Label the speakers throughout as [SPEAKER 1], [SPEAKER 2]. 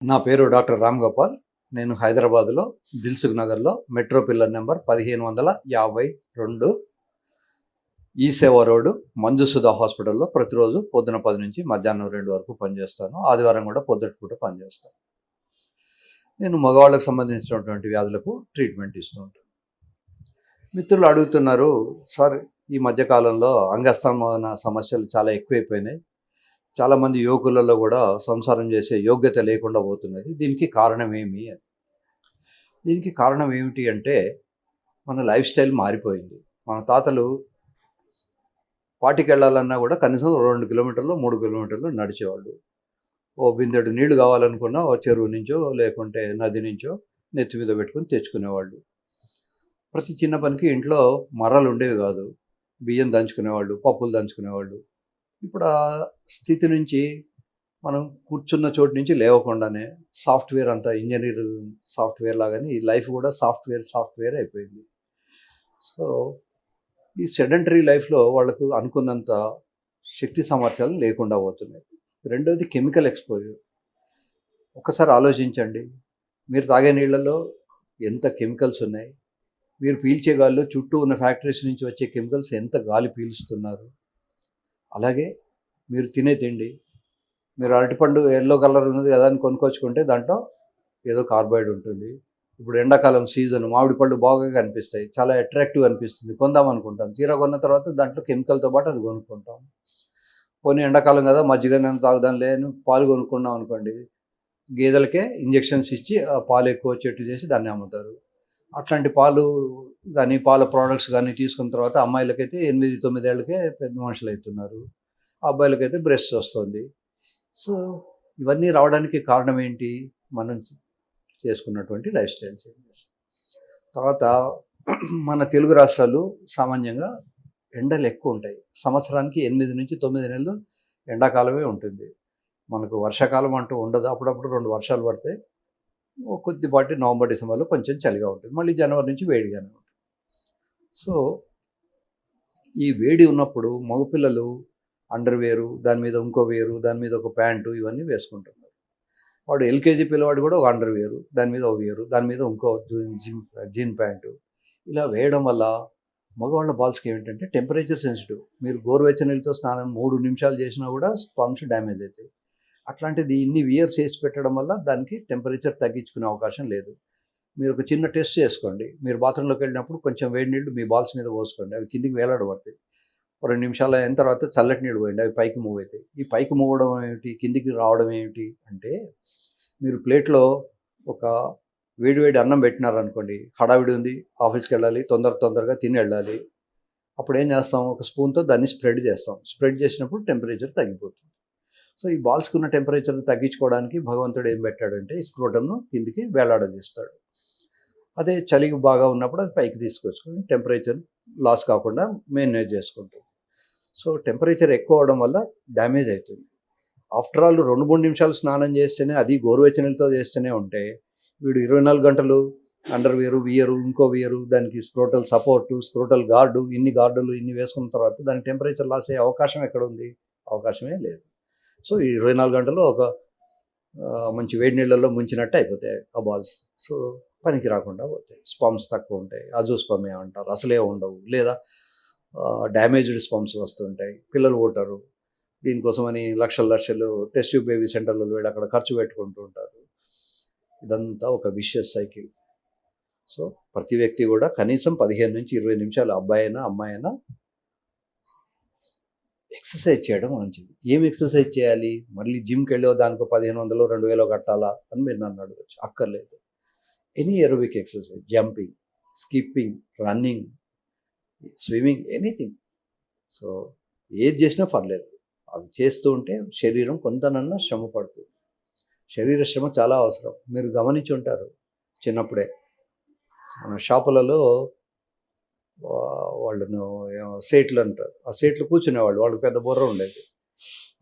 [SPEAKER 1] నా పేరు డాక్టర్ రామ్ గోపాల్. నేను హైదరాబాద్‌లో దిల్సుఖ్ నగర్‌లో మెట్రో పిల్లర్ నంబర్ 1552 ఈ సేవా రోడ్ మంజుసుధ హాస్పిటల్‌లో ప్రతిరోజు పొద్దున 10 నుంచి మధ్యాహ్నం 2 వరకు పనిచేస్తాను. ఆదివారం కూడా పొద్దుట పూట పనిచేస్తాను. నేను మగవాళ్ళకి సంబంధించినటువంటి వ్యాధులకు ట్రీట్మెంట్ ఇస్తూ ఉంటాను. మిత్రులు అడుగుతున్నారు, సార్ ఈ మధ్య కాలంలో అంగస్తంభన సమస్యలు చాలా ఎక్కువైపోయినాయి. చాలామంది యువకులలో కూడా సంసారం చేసే యోగ్యత లేకుండా పోతున్నది. దీనికి కారణం ఏమి అని. దీనికి కారణం ఏమిటి అంటే మన లైఫ్ స్టైల్ మారిపోయింది. మన తాతలు పాటికి వెళ్ళాలన్నా కూడా కనీసం 2 కిలోమీటర్లు 3 కిలోమీటర్లు నడిచేవాళ్ళు. ఓ బిందెడు నీళ్లు కావాలనుకున్నా ఓ చెరువు నుంచో లేకుంటే నది నుంచో నెత్తి మీద పెట్టుకొని తెచ్చుకునేవాళ్ళు. ప్రతి చిన్న పనికి ఇంట్లో మర్రలు ఉండేవి కాదు. బియ్యం దంచుకునేవాళ్ళు, పప్పులు దంచుకునేవాళ్ళు. ఇప్పుడు ఆ స్థితి నుంచి మనం కూర్చున్న చోటు నుంచి లేవకుండానే సాఫ్ట్వేర్ అంతా ఇంజనీర్ సాఫ్ట్వేర్ లాగానే ఈ లైఫ్ కూడా సాఫ్ట్వేర్ అయిపోయింది. సో ఈ సెడెంటరీ లైఫ్లో వాళ్ళకు అనుకున్నంత శక్తి సామర్థ్యాలు లేకుండా పోతున్నాయి. రెండోది కెమికల్ ఎక్స్పోజర్. ఒకసారి ఆలోచించండి, మీరు తాగే నీళ్ళలో ఎంత కెమికల్స్ ఉన్నాయి, మీరు పీల్చే గాలిలో చుట్టూ ఉన్న ఫ్యాక్టరీస్ నుంచి వచ్చే కెమికల్స్ ఎంత గాలి పీలుస్తున్నారు. అలాగే మీరు తినే తిండి, మీరు అరటిపండు ఎల్లో కలర్ ఉన్నది కదా అని కొనుక్కొచ్చుకుంటే దాంట్లో ఏదో కార్బైడ్ ఉంటుంది. ఇప్పుడు ఎండాకాలం సీజన్ మామిడి పళ్ళు బాగా కనిపిస్తాయి, చాలా అట్రాక్టివ్ అనిపిస్తుంది, కొందాం అనుకుంటాం. తీరా కొన్న తర్వాత దాంట్లో కెమికల్తో పాటు అది కొనుక్కుంటాం. పోనీ ఎండాకాలం కదా మజ్జిగ నేను తాగుదాంలే అని పాలు కొనుక్కున్నాం అనుకోండి, గేదెలకే ఇంజెక్షన్స్ ఇచ్చి ఆ పాలు ఎక్కువ వచ్చేట్టు చేసి దాన్ని అమ్ముతారు. అట్లాంటి పాలు కానీ పాల ప్రోడక్ట్స్ కానీ తీసుకున్న తర్వాత అమ్మాయిలకైతే 8-9 ఏళ్ళకే పెద్ద మనుషులు అవుతున్నారు, అబ్బాయిలకైతే బ్రెస్ట్ వస్తుంది. సో ఇవన్నీ రావడానికి కారణం ఏంటి? మనం చేసుకున్నటువంటి లైఫ్ స్టైల్ చేంజెస్. తర్వాత మన తెలుగు రాష్ట్రాలు సామాన్యంగా ఎండలు ఎక్కువ ఉంటాయి. సంవత్సరానికి 8-9 నెలలు ఎండాకాలమే ఉంటుంది. మనకు వర్షాకాలం అంటూ ఉండదు. అప్పుడప్పుడు 2 వర్షాలు పడతాయి. కొద్దిపాటి నవంబర్ డిసెంబర్లో కొంచెం చలిగా ఉంటుంది. మళ్ళీ జనవరి నుంచి వేడిగానే ఉంటుంది. సో ఈ వేడి ఉన్నప్పుడు మగపిల్లలు అండర్వేరు, దాని మీద ఇంకో వేరు, దాని మీద ఒక ప్యాంటు ఇవన్నీ వేసుకుంటున్నారు. వాడు ఎల్కేజీ పిల్లవాడు కూడా ఒక అండర్వేరు, దాని మీద ఒక వేరు, దాని మీద ఇంకో జీన్ ప్యాంటు ఇలా వేయడం వల్ల మగవాళ్ళ బాల్స్కి ఏమిటంటే టెంపరేచర్ సెన్సిటివ్. మీరు గోరువెచ్చని నీళ్ళతో స్నానం 3 నిమిషాలు చేసినా కూడా స్పర్మ్స్ డ్యామేజ్ అవుతాయి. అట్లాంటిది ఇన్ని వియర్స్ వేసి పెట్టడం వల్ల దానికి టెంపరేచర్ తగ్గించుకునే అవకాశం లేదు. మీరు ఒక చిన్న టెస్ట్ చేసుకోండి. మీరు బాత్రూంలోకి వెళ్ళినప్పుడు కొంచెం వేడి నీళ్ళు మీ బాల్స్ మీద పోసుకోండి, అవి కిందికి వేలాడబడతాయి. 2 నిమిషాలు అయిన తర్వాత చల్లటి నీళ్ళు పోయండి, అవి పైకి మూవ్ అవుతాయి. ఈ పైకి మూవ్ అవడం ఏమిటి, కిందికి రావడం ఏమిటి అంటే, మీరు ప్లేట్లో ఒక వేడి అన్నం పెట్టినారనుకోండి, హడావిడి ఉంది, ఆఫీస్కి వెళ్ళాలి, తొందరగా తిని వెళ్ళాలి. అప్పుడు ఏం చేస్తాం, ఒక స్పూన్తో దాన్ని స్ప్రెడ్ చేస్తాం. స్ప్రెడ్ చేసినప్పుడు టెంపరేచర్ తగ్గిపోతుంది. సో ఈ బాల్స్కి ఉన్న టెంపరేచర్ని తగ్గించుకోవడానికి భగవంతుడు ఏం పెట్టాడంటే ఈ స్క్రోటంను కిందికి వేలాడదీస్తాడు. అదే చలికి బాగా ఉన్నప్పుడు అది పైకి తీసుకొచ్చుకొని టెంపరేచర్ లాస్ కాకుండా మేనేజ్ చేసుకుంటాం. సో టెంపరేచర్ ఎక్కువ అవడం వల్ల డ్యామేజ్ అవుతుంది. ఆఫ్టర్ ఆల్ 2-3 నిమిషాలు స్నానం చేస్తేనే, అది గోరువెచ్చనీళ్ళతో చేస్తేనే ఉంటే, వీడు 24 గంటలు అండర్వేరు, వియరు, ఇంకో వియరు, దానికి స్క్రోటల్ సపోర్టు, స్క్రోటల్ గార్డు, ఇన్ని గార్డులు ఇన్ని వేసుకున్న తర్వాత దానికి టెంపరేచర్ లాస్ అయ్యే అవకాశం ఎక్కడుంది? అవకాశమే లేదు. సో ఈ 24 గంటలు ఒక మంచి వేడి నీళ్ళల్లో ముంచినట్టు అయిపోతాయి ఆ బాల్స్. సో పనికి రాకుండా పోతాయి. స్పమ్స్ తక్కువ ఉంటాయి, అజోస్పర్మియా అంటారు, అసలే ఉండవు, లేదా డ్యామేజ్డ్ స్పమ్స్ వస్తుంటాయి, పిల్లలు పుట్టరు. దీనికోసమని లక్షలు టెస్ట్ ట్యూబ్ బేబీ సెంటర్లలో వెళ్ళి అక్కడ ఖర్చు పెట్టుకుంటూ ఉంటారు. ఇదంతా ఒక విషియస్ సైకిల్. సో ప్రతి వ్యక్తి కూడా కనీసం 15-20 నిమిషాలు, అబ్బాయి అయినా అమ్మాయి అయినా ఎక్సర్సైజ్ చేయడం మంచిది. ఏం ఎక్సర్సైజ్ చేయాలి? మళ్ళీ జిమ్కి వెళ్ళో దానికి 1500 2000 కట్టాలా అని మీరు నన్ను అడగచ్చు. అక్కర్లేదు. Any aerobic exercise, jumping, skipping, running, swimming, anything. So ఏది చేసినా పర్లేదు, అవి చేస్తూ ఉంటే శరీరం కొంతనన్నా శ్రమ పడుతుంది. శరీర శ్రమ చాలా అవసరం. మీరు గమనించి ఉంటారు, చిన్నప్పుడే మన షాపులలో వాళ్ళను సేట్లు అంటారు, ఆ సేట్లు కూర్చునేవాళ్ళు, వాళ్ళకి పెద్ద బుర్ర ఉండేది.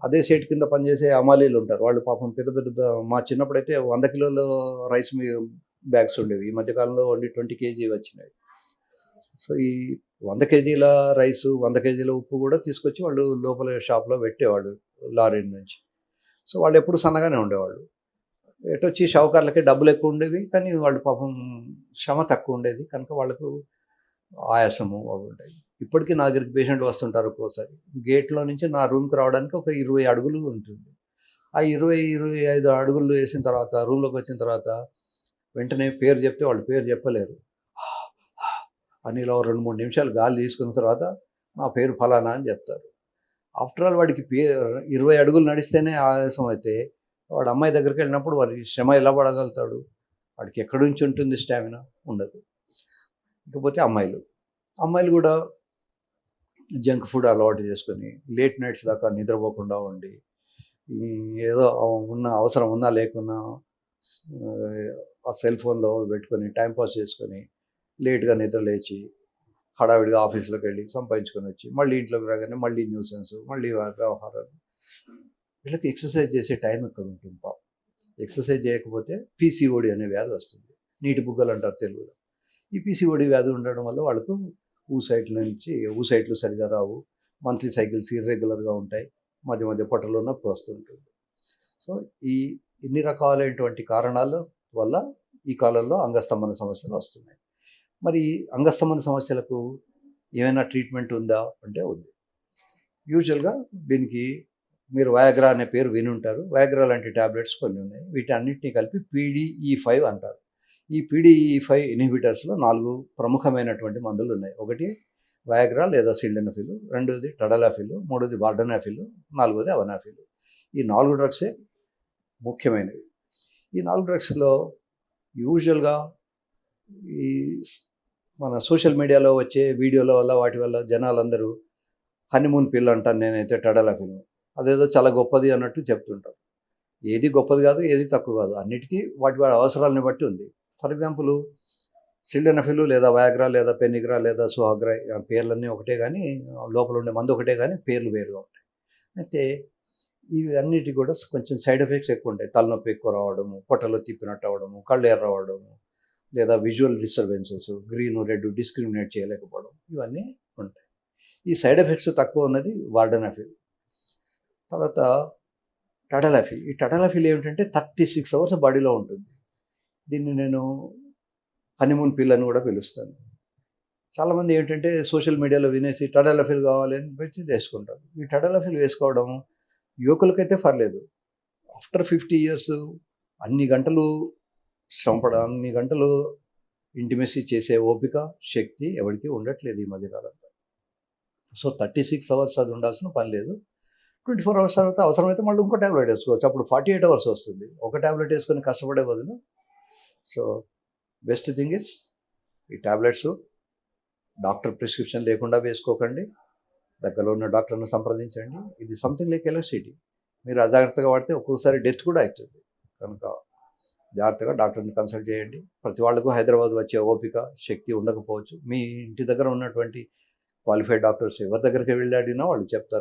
[SPEAKER 1] అదే సేట్ కింద పనిచేసే అమాలీలు ఉంటారు, వాళ్ళు పాపం పెద్ద మా చిన్నప్పుడైతే 100 కిలోల రైస్ బ్యాగ్స్ ఉండేవి. ఈ మధ్యకాలంలో ఓన్లీ 20 కేజీ వచ్చినాయి. సో ఈ 100 కేజీల రైసు, 100 కేజీల ఉప్పు కూడా తీసుకొచ్చి వాళ్ళు లోపల షాప్లో పెట్టేవాళ్ళు లారీ నుంచి. సో వాళ్ళు ఎప్పుడు సన్నగానే ఉండేవాళ్ళు. ఎటొచ్చి షావుకారులకి డబ్బులు ఎక్కువ ఉండేవి, కానీ వాళ్ళు పాపం శ్రమ తక్కువ ఉండేది కనుక వాళ్ళకు ఆయాసము అవి ఉంటాయి. ఇప్పటికీ నా దగ్గరికి పేషెంట్లు వస్తుంటారు ఒక్కోసారి. గేట్‌లో నుంచి నా రూమ్‌కి రావడానికి ఒక 20 అడుగులు ఉంటుంది. ఆ 25 అడుగులు వేసిన తర్వాత రూమ్‌లోకి వచ్చిన తర్వాత వెంటనే పేరు చెప్తే వాళ్ళు పేరు చెప్పలేరు. అని ఇలా 2, 3 నిమిషాలు గాలి తీసుకున్న తర్వాత నా పేరు ఫలానా అని చెప్తారు. ఆఫ్టర్ ఆల్ వాడికి 20 అడుగులు నడిస్తేనే ఆయాసం అయితే వాడు అమ్మాయి దగ్గరికి వెళ్ళినప్పుడు వాడి శ్రమ ఎలా పడగలుగుతాడు? వాడికి ఎక్కడి నుంచి ఉంటుంది స్టామినా? ఉండదు. ఇకపోతే అమ్మాయిలు. అమ్మాయిలు కూడా జంక్ ఫుడ్ అలవాటు చేసుకొని లేట్ నైట్స్ దాకా నిద్రపోకుండా ఉండి ఏదో అవసరం ఉన్నా లేకున్నా ఆ సెల్ ఫోన్లో పెట్టుకొని టైంపాస్ చేసుకొని లేట్గా నిద్ర లేచి హడావిడిగా ఆఫీస్లోకి వెళ్ళి సంపాదించుకొని వచ్చి మళ్ళీ ఇంట్లోకి రాగానే మళ్ళీ న్యూసెన్స్, మళ్ళీ వ్యవహారాలు. వీళ్ళకి ఎక్సర్సైజ్ చేసే టైం ఎక్కడ ఉంటుంది పాపం. ఎక్సర్సైజ్ చేయకపోతే పీసీఓడి అనే వ్యాధి వస్తుంది. నీటి బుగ్గలు అంటారు తెలుగులో. ఈ పీసీఓడి వ్యాధి ఉండడం వల్ల వాళ్ళకు ఊసైట్లు సరిగా రావు, మంత్లీ సైకిల్స్ ఇర్రెగ్యులర్గా ఉంటాయి, మధ్య మధ్య పొట్టలో నొప్పి వస్తుంటుంది. సో ఇన్ని రకాలైనటువంటి కారణాల వల్ల ఈ కాలంలో అంగస్తంభన సమస్యలు వస్తున్నాయి. మరి అంగస్తంభన సమస్యలకు ఏమైనా ట్రీట్మెంట్ ఉందా అంటే ఉంది. యూజువల్గా దీనికి మీరు వయాగ్రా అనే పేరు విని ఉంటారు. వయాగ్రా లాంటి ట్యాబ్లెట్స్ కొన్ని ఉన్నాయి. వీటన్నిటిని కలిపి PDE5 అంటారు. ఈ PDE5 ఇన్హిబిటర్స్లో 4 ప్రముఖమైనటువంటి మందులు ఉన్నాయి. ఒకటి వయాగ్రా లేదా సిల్డెనఫిల్, రెండోది టడలాఫిల్, మూడోది వార్డనాఫిల్, నాలుగోది అవనాఫిల్. ఈ 4 డ్రగ్సే ముఖ్యమైనవి. ఈ 4 డ్రగ్స్లో యూజువల్గా ఈ మన సోషల్ మీడియాలో వచ్చే వీడియోల వల్ల వాటి వల్ల జనాలందరూ హనీమూన్ పిల్ అంటాను నేనైతే టడలాఫిల్. అదేదో చాలా గొప్పది అన్నట్టు చెప్తుంటారు. ఏది గొప్పది కాదు, ఏది తక్కువ కాదు. అన్నిటికీ వాటి అవసరాలని బట్టి ఉంది. ఫర్ ఎగ్జాంపుల్ సిల్డెనఫిల్ లేదా వయాగ్రా లేదా పెనిగ్రా లేదా సుహాగ్రా పేర్లన్నీ ఒకటే కానీ లోపల ఉండే మందు ఒకటే కానీ పేర్లు వేరుగా ఉంటాయి. అయితే ఇవి అన్నిటి కూడా కొంచెం సైడ్ ఎఫెక్ట్స్ ఎక్కువ ఉంటాయి. తలనొప్పి ఎక్కువ రావడము, పొట్టలో తిప్పినట్టు అవ్వడము, కళ్ళు ఎర్ర అవ్వడము, లేదా visual disturbances, green red discriminate చేయలేకపోవడం, ఇవన్నీ ఉంటాయి. ఈ సైడ్ ఎఫెక్ట్స్ తక్కువ ఉన్నది వార్డనాఫిల్. తర్వాత టడలాఫిల్. ఈ టడలాఫిల్ ఏమిటంటే 36 అవర్స్ బాడీలో ఉంటుంది. దీన్ని నేను హనీమూన్ పిల్ అని కూడా పిలుస్తాను. చాలామంది ఏంటంటే సోషల్ మీడియాలో వినేసి టడలాఫిల్ కావాలి అని పెట్టి వేసుకుంటారు. ఈ టడలాఫిల్ వేసుకోవడం యువకులకైతే పర్లేదు. ఆఫ్టర్ 50 ఇయర్స్ అన్ని గంటలు శ్రమపడ, అన్ని గంటలు ఇంటిమెసీ చేసే ఓపిక, శక్తి ఎవరికి ఉండట్లేదు ఈ మధ్యకాలంలో. సో 36 అవర్స్ అది ఉండాల్సిన పని లేదు. 24 అవర్స్ తర్వాత అవసరమైతే మళ్ళీ ఇంకో ట్యాబ్లెట్ వేసుకోవచ్చు. అప్పుడు 48 అవర్స్ వస్తుంది. ఒక ట్యాబ్లెట్ వేసుకొని కష్టపడే బదులు. సో బెస్ట్ థింగ్ ఇస్ ఈ ట్యాబ్లెట్స్ డాక్టర్ ప్రిస్క్రిప్షన్ లేకుండా వేసుకోకండి. దగ్గరలో ఉన్న డాక్టర్ని సంప్రదించండి. ఇది సంథింగ్ లైక్ ఎలక్ట్రిసిటీ. మీరు అజాగ్రత్తగా వాడితే ఒక్కొక్కసారి డెత్ కూడా అవుతుంది. కనుక జాగ్రత్తగా డాక్టర్ని కన్సల్ట్ చేయండి. ప్రతి వాళ్ళకు హైదరాబాద్ వచ్చే ఓపిక, శక్తి ఉండకపోవచ్చు. మీ ఇంటి దగ్గర ఉన్నటువంటి క్వాలిఫైడ్ డాక్టర్స్ ఎవరి దగ్గరికి వెళ్ళి అడిగినా వాళ్ళు చెప్తారు.